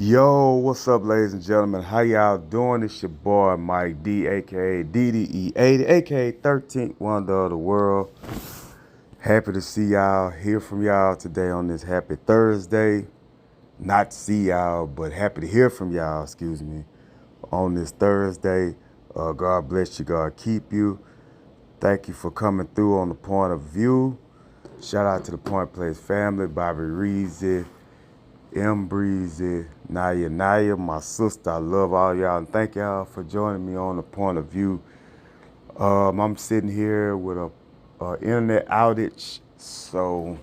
Yo, what's up, ladies and gentlemen? How y'all doing? It's your boy Mike D, aka DDE80, aka 13th Wonder of the World. Happy to see y'all, hear from y'all today on this happy Thursday. Not to see y'all, but happy to hear from y'all, excuse me, on this Thursday. God bless you, God keep you. Thank you for coming through on the point of view. Shout out to the Point Place family, Bobby Reezy, M Breezy, Naya, my sister. I love all y'all and thank y'all for joining me on the point of view. I'm sitting here with a internet outage, so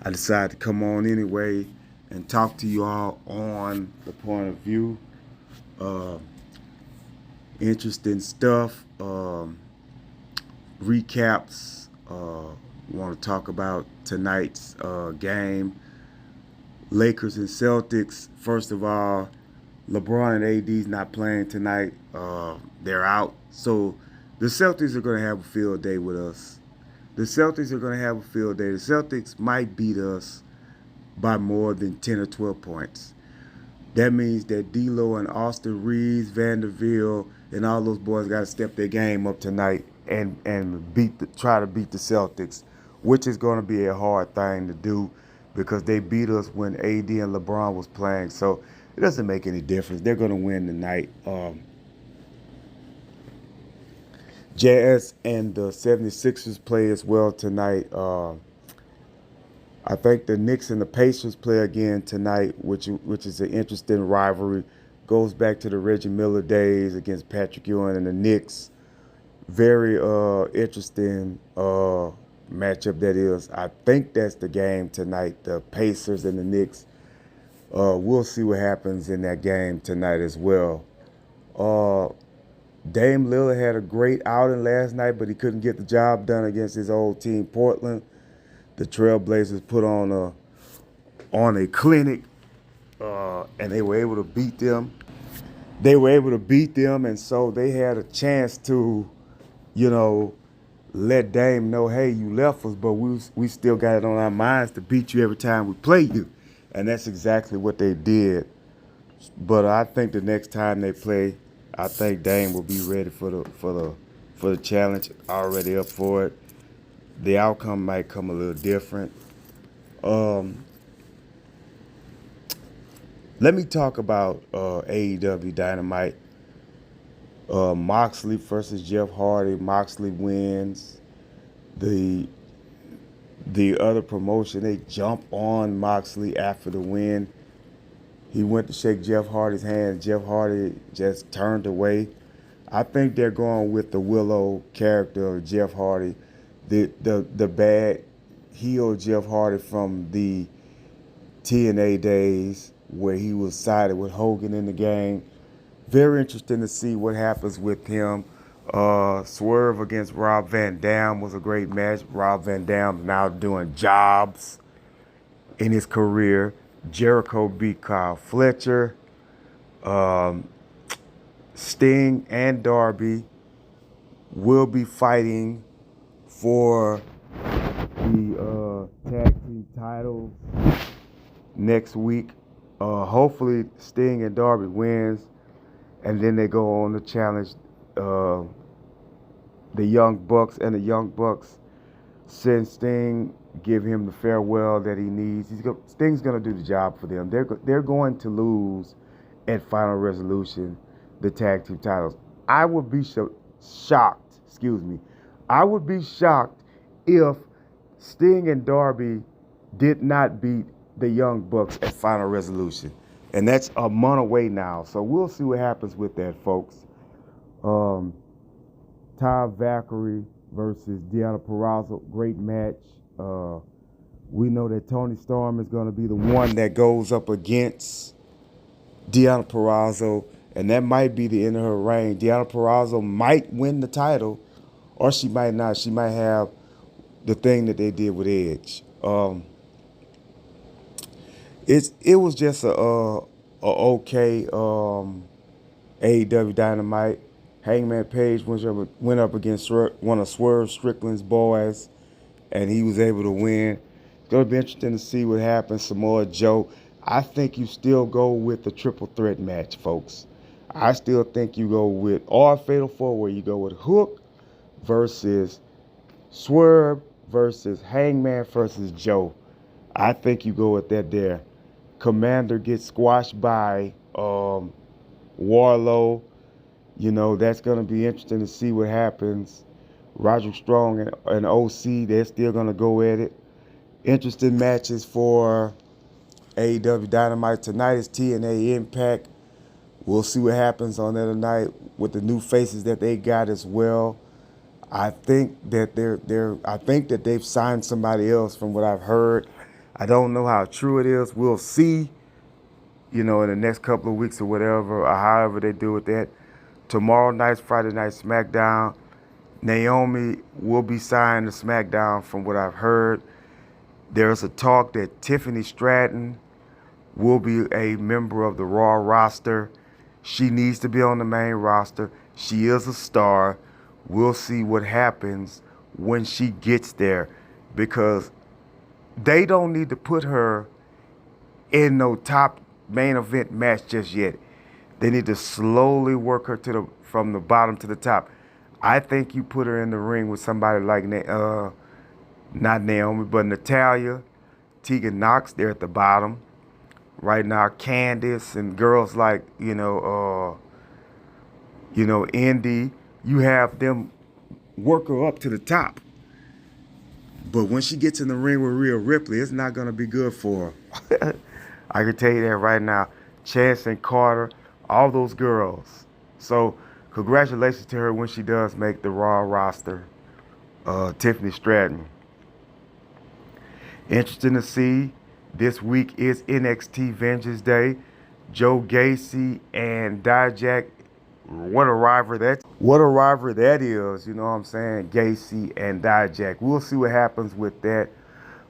I decided to come on anyway and talk to you all on the point of view. Uh, Interesting stuff. Recaps. Want to talk about tonight's game. Lakers and Celtics. First of all, LeBron and AD's not playing tonight. They're out. So the Celtics are going to have a field day with us. The Celtics are going to have a field day. The Celtics might beat us by more than 10 or 12 points. That means that D'Lo and Austin Reeves, Vanderbilt, and all those boys got to step their game up tonight and try to beat the Celtics, which is going to be a hard thing to do because they beat us when AD and LeBron was playing. So it doesn't make any difference. They're going to win tonight. Jazz and the 76ers play as well tonight. I think the Knicks and the Pacers play again tonight, which is an interesting rivalry. Goes back to the Reggie Miller days against Patrick Ewing and the Knicks. Very interesting matchup that is. I think that's the game tonight, the Pacers and the Knicks. We'll see what happens in that game tonight as well. Dame Lillard had a great outing last night, but he couldn't get the job done against his old team, Portland. The Trailblazers put on a clinic, and they were able to beat them. And so they had a chance to, let Dame know, hey, you left us, but we still got it on our minds to beat you every time we play you, and that's exactly what they did. But I think the next time they play, I think Dame will be ready for the challenge, already up for it. The outcome might come a little different. Let me talk about AEW Dynamite. Moxley versus Jeff Hardy. Moxley wins. The other promotion, they jump on Moxley after the win. He went to shake Jeff Hardy's hand. Jeff Hardy just turned away. I think they're going with the Willow character of Jeff Hardy, the bad heel Jeff Hardy from the TNA days where he was sided with Hogan in the game. Very interesting to see what happens with him. Swerve against Rob Van Dam was a great match. Rob Van Dam now doing jobs in his career. Jericho beat Kyle Fletcher. Sting and Darby will be fighting for the tag team titles next week. Hopefully Sting and Darby wins, and then they go on to challenge the Young Bucks, and the Young Bucks send Sting, give him the farewell that he needs. Sting's going to do the job for them. They're going to lose at Final Resolution the tag team titles. I would be shocked. I would be shocked if Sting and Darby did not beat the Young Bucks at Final Resolution. And that's a month away now. So we'll see what happens with that, folks. Ty Valkyrie versus Deonna Purrazzo. Great match. We know that Toni Storm is going to be the one that goes up against Deonna Purrazzo, and that might be the end of her reign. Deonna Purrazzo might win the title, or she might not. She might have the thing that they did with Edge. It was just a okay AEW Dynamite. Hangman Page went up against one of Swerve Strickland's boys, and he was able to win. It's going to be interesting to see what happens. Samoa Joe. I think you still go with the triple threat match, folks. I still think you go with or Fatal 4 where you go with Hook versus Swerve versus Hangman versus Joe. I think you go with that there. Commander gets squashed by Warlow. You know, that's going to be interesting to see what happens. Roderick Strong and OC, they're still going to go at it. Interesting matches for AEW Dynamite. Tonight is TNA Impact. We'll see what happens on that night with the new faces that they got as well. I think that I think that they've signed somebody else from what I've heard. I don't know how true it is. We'll see, you know, in the next couple of weeks or whatever, or however they do with that. Tomorrow night's Friday Night SmackDown. Naomi will be signed to SmackDown from what I've heard. There's a talk that Tiffany Stratton will be a member of the Raw roster. She needs to be on the main roster. She is a star. We'll see what happens when she gets there, because they don't need to put her in no top main event match just yet. They need to slowly work her from the bottom to the top. I think you put her in the ring with somebody like not Naomi, but Natalya, Tegan Knox. They're at the bottom right now. Candice and girls like Indy. You have them work her up to the top. But when she gets in the ring with Rhea Ripley, it's not going to be good for her. I can tell you that right now. Chance and Carter, all those girls. So congratulations to her when she does make the Raw roster. Tiffany Stratton. Interesting to see. This week is NXT Vengeance Day. Joe Gacy and Dijak. What a rivalry that is, you know what I'm saying? Gacy and Dijak. We'll see what happens with that.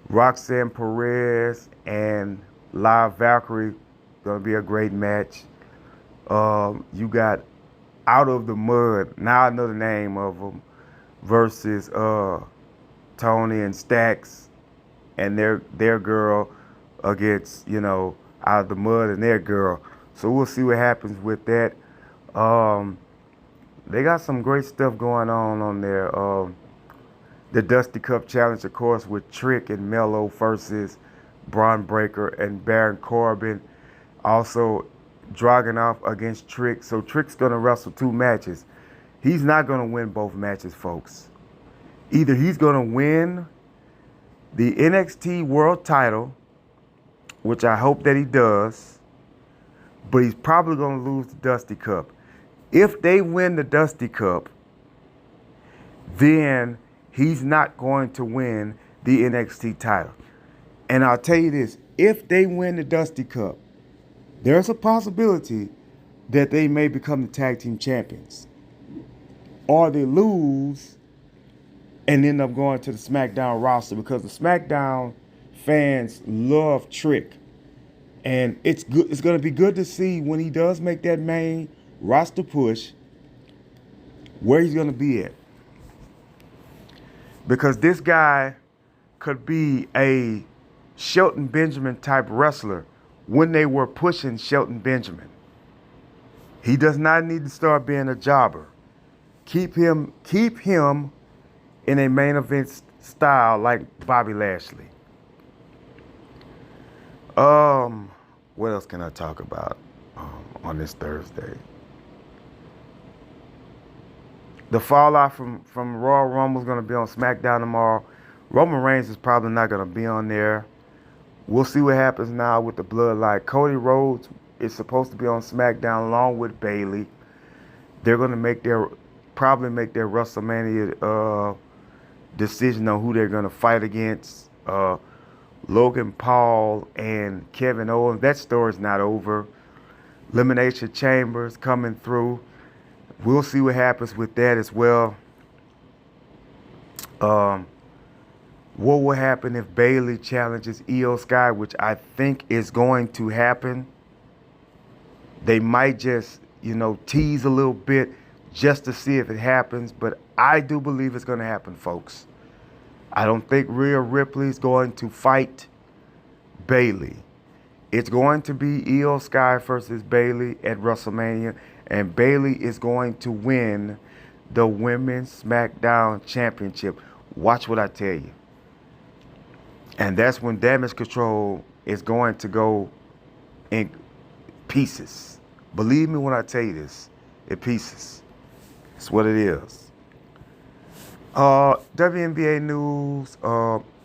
Roxanne Perez and Live Valkyrie, gonna be a great match. You got Out of the Mud, now I know the name of them, versus Tony and Stax and their girl against, Out of the Mud and their girl. So we'll see what happens with that. They got some great stuff going on there. The Dusty Cup Challenge, of course, with Trick and Mello versus Braun Breaker and Baron Corbin. Also, Dragunov against Trick. So Trick's going to wrestle 2 matches. He's not going to win both matches, folks. Either he's going to win the NXT World title, which I hope that he does, but he's probably going to lose the Dusty Cup. If they win the Dusty Cup, then he's not going to win the NXT title. And I'll tell you this, if they win the Dusty Cup, there's a possibility that they may become the tag team champions. Or they lose and end up going to the SmackDown roster, because the SmackDown fans love Trick. And it's good. It's going to be good to see when he does make that main roster push, where he's going to be at. Because this guy could be a Shelton Benjamin type wrestler when they were pushing Shelton Benjamin. He does not need to start being a jobber. Keep him in a main event style like Bobby Lashley. What else can I talk about on this Thursday? The fallout from Royal Rumble is going to be on SmackDown tomorrow. Roman Reigns is probably not going to be on there. We'll see what happens now with the Bloodline. Cody Rhodes is supposed to be on SmackDown along with Bayley. They're going to probably make their WrestleMania decision on who they're going to fight against. Logan Paul and Kevin Owens. That story's not over. Elimination Chambers coming through. We'll see what happens with that as well. What will happen if Bayley challenges Io Sky, which I think is going to happen. They might just, tease a little bit just to see if it happens, but I do believe it's going to happen, folks. I don't think Rhea Ripley's going to fight Bayley. It's going to be Io Sky versus Bayley at WrestleMania, and Bayley is going to win the Women's SmackDown Championship. Watch what I tell you. And that's when Damage Control is going to go in pieces. Believe me when I tell you this, in pieces. It's what it is. WNBA news.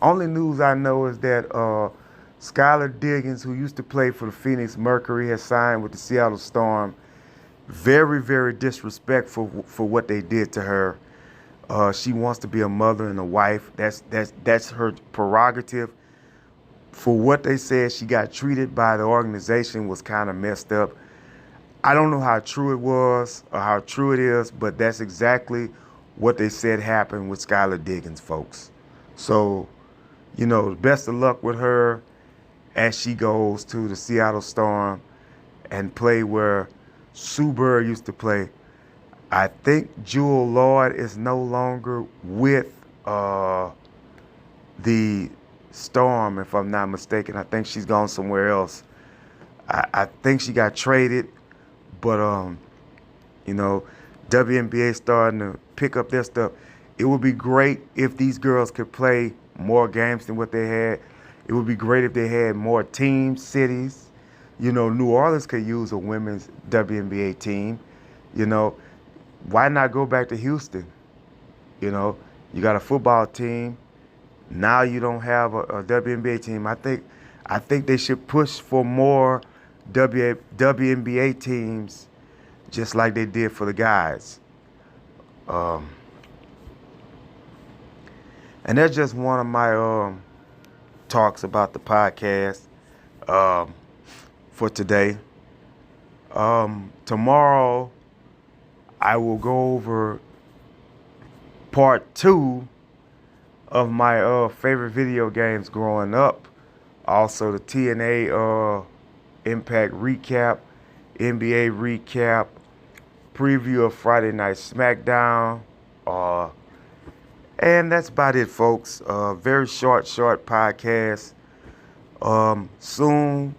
Only news I know is that Skylar Diggins, who used to play for the Phoenix Mercury, has signed with the Seattle Storm. Very, very disrespectful for what they did to her. She wants to be a mother and a wife. That's her prerogative. For what they said she got treated by the organization was kind of messed up. I don't know how true it was or how true it is, but that's exactly what they said happened with Skylar Diggins, folks. So, best of luck with her as she goes to the Seattle Storm and play where Sue Bird used to play. I think Jewel Lloyd is no longer with the Storm, if I'm not mistaken. I think she's gone somewhere else. I think she got traded, but WNBA starting to pick up their stuff. It would be great if these girls could play more games than what they had. It would be great if they had more teams, cities. New Orleans could use a women's WNBA team. Why not go back to Houston? You got a football team. Now you don't have a WNBA team. I think they should push for more WNBA teams, just like they did for the guys. And that's just one of my talks about the podcast for today. Tomorrow, I will go over part 2 of my favorite video games growing up. Also, the TNA Impact recap, NBA recap, preview of Friday Night SmackDown. And that's about it, folks. Very short podcast. Soon,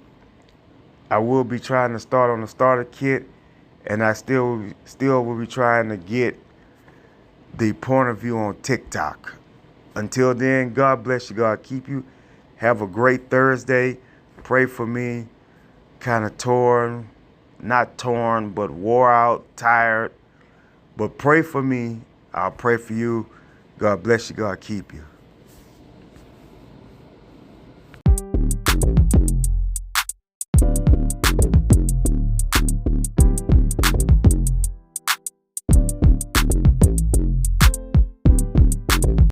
I will be trying to start on the starter kit, and I still will be trying to get the point of view on TikTok. Until then, God bless you. God keep you. Have a great Thursday. Pray for me. Kind of torn. Not torn, but wore out, tired. But pray for me. I'll pray for you. God bless you. God keep you.